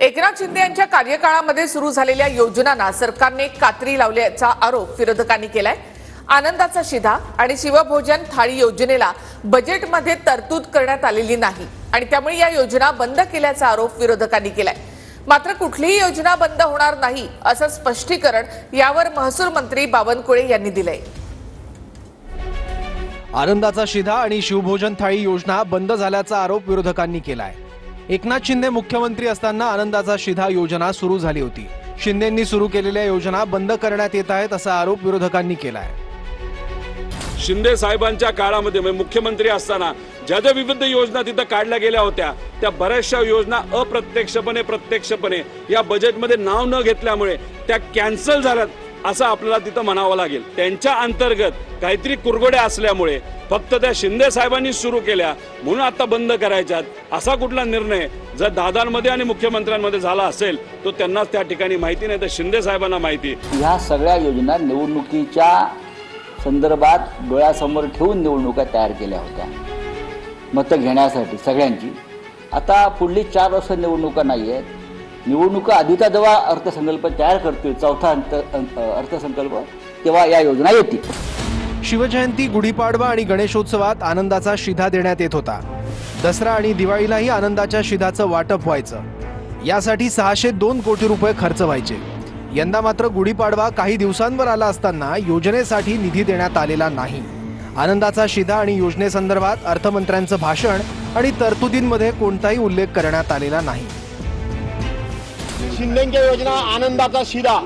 एकनाथ शिंदे यांच्या कार्यकाळामध्ये सुरू झालेल्या योजनांना सरकारने कात्री लावल्याचा आरोप विरोधकांनी केलाय। आनंदाचा शिधा आणि शिवभोजन थाळी योजनेला बजेटमध्ये तरतूद करण्यात आलेली नाही आणि त्यामुळे या योजना बंद केल्याचा आरोप विरोधकांनी केलाय। मात्र कुठलीही योजना बंद होणार नाही असं स्पष्टीकरण यावर महसूल मंत्री बावनकुळे यांनी दिलंय। आनंदाचा शिधा आणि शिवभोजन थाळी योजना बंद झाल्याचा आरोप विरोधकांनी केलाय। एकनाथ शिंदे मुख्यमंत्री असताना आनंदाचा शिधा योजना सुरू झाली होती। शिंदेंनी सुरू केलेल्या योजना बंद करण्यात येत आहेत असा आरोप विरोधकांनी केलाय। शिंदे साहेबांच्या काळामध्ये मुख्यमंत्री असताना ज्या ज्या विविध योजना तिथं काढल्या गेल्या होत्या त्या बऱ्याचशा योजना अप्रत्यक्षपणे प्रत्यक्षपणे या बजेटमध्ये नाव न घेतल्यामुळे त्या कॅन्सल झाल्यात असं आपल्याला तिथं म्हणावं लागेल। त्यांच्या अंतर्गत काहीतरी कुरघोड्या असल्यामुळे फक्त त्या शिंदे साहेबांनी सुरू केल्या म्हणून आता बंद करायच्यात असा कुठला निर्णय जर दादांमध्ये आणि मुख्यमंत्र्यांमध्ये झाला असेल तो त्यांनाच त्या ठिकाणी माहिती नाही, तर शिंदे साहेबांना माहिती। ह्या सगळ्या योजना निवडणुकीच्या संदर्भात डोळ्यासमोर ठेवून निवडणुका तयार केल्या होत्या मतं घेण्यासाठी सगळ्यांची। आता पुढली 4 वर्ष निवडणुका नाही आहेत। निवडणुका आधीचा जेव्हा अर्थसंकल्प तयार करतील चौथा अर्थसंकल्प तेव्हा या योजना येतील। शिवजयंती, गुढीपाडवा आणि गणेशोत्सवात आनंदाचा शिधा देण्यात येत होता। दसरा आणि दिवाळीलाही आनंदाच्या शिधाचं वाटप व्हायचं। यासाठी 602 कोटी रुपये खर्च व्हायचे। यंदा मात्र गुढीपाडवा काही दिवसांवर आला असताना योजनेसाठी निधी देण्यात आलेला नाही। आनंदाचा शिधा आणि योजनेसंदर्भात अर्थमंत्र्यांचं भाषण आणि तरतुदींमध्ये कोणताही उल्लेख करण्यात आलेला नाही। शिंदेंच्या योजना आनंदाचा शिधा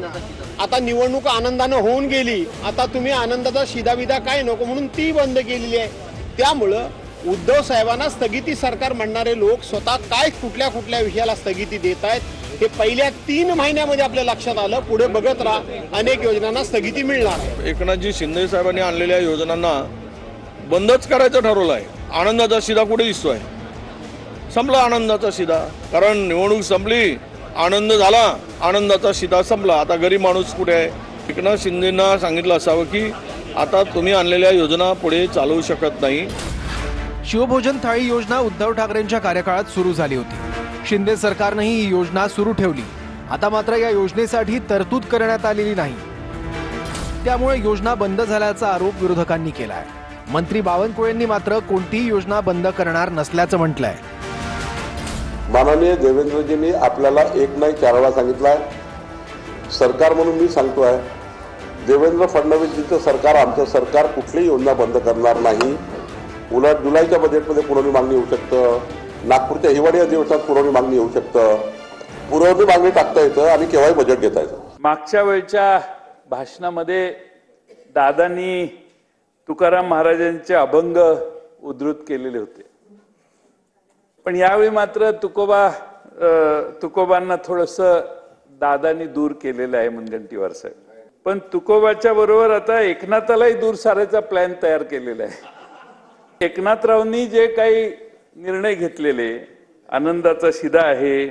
आता निवडणूक आनंदाने होऊन गेली। आता तुम्ही आनंदाचा शिधा विधा काय नको म्हणून ती बंद केलेली आहे। त्यामुळं उद्धव साहेबांना स्थगिती सरकार म्हणणारे लोक स्वतः काय कुठल्या कुठल्या विषयाला स्थगिती देत आहेत हे पहिल्या 3 महिन्यामध्ये आपल्या लक्षात आलं। पुढे बघत राहा, अनेक योजनांना स्थगिती मिळणार आहे। एकनाथजी शिंदे साहेबांनी आणलेल्या योजनांना बंदच करायचं ठरवलं आहे। आनंदाचा शिधा कुठे दिसतोय? संपला आनंदाचा शिधा, कारण निवडणूक संपली, आनंद झाला, आनंदाचा शिधा संपला। आता गरीब माणूस कुठे आहे? एकनाथ शिंदेंना सांगितलं असावं की आता तुम्ही आणलेल्या योजना पुढे चालवू शकत नाही। शिवभोजन थाळी योजना उद्धव ठाकरेंच्या कार्यकाळात सुरू झाली होती। शिंदे सरकारने ही योजना सुरू ठेवली। आता मात्र या योजनेसाठी तरतूद करण्यात आलेली नाही, त्यामुळे योजना बंद झाल्याचा आरोप विरोधकांनी केलाय। मंत्री बावनकुळेंनी मात्र कोणतीही योजना बंद करणार नसल्याचं म्हटलंय। माननीय देवेंद्रजींनी आपल्याला एक नाही 4 वेळा सांगितलंय। सरकार म्हणून मी सांगतोय, देवेंद्र फडणवीसजींचं सरकार, आमचं सरकार कुठलीही योजना बंद करणार नाही। उलट जुलैच्या बजेटमध्ये पुरवणी मागणी होऊ शकतं, नागपूरच्या हिवाळी अधिवेशनात पुरवणी मागणी होऊ शकतं, पुरवणी मागणी टाकता येतं आणि केव्हाही बजेट घेता येतं। मागच्या वेळच्या भाषणामध्ये दादांनी तुकाराम महाराजांचे अभंग उद्धृत केलेले होते, पण यावेळी मात्र तुकोबांना थोडंसं दादांनी दूर केलेलं आहे मुनगंटीवार साहेब। पण तुकोबाच्या बरोबर आता एकनाथालाही दूर सारायचा प्लॅन तयार केलेला आहे। एकनाथरावांनी जे काही निर्णय घेतलेले, आनंदाचा शिधा आहे,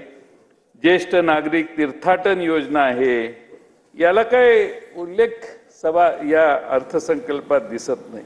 ज्येष्ठ नागरिक तीर्थाटन योजना आहे, याला काय उल्लेख सभा या अर्थसंकल्पात दिसत नाही।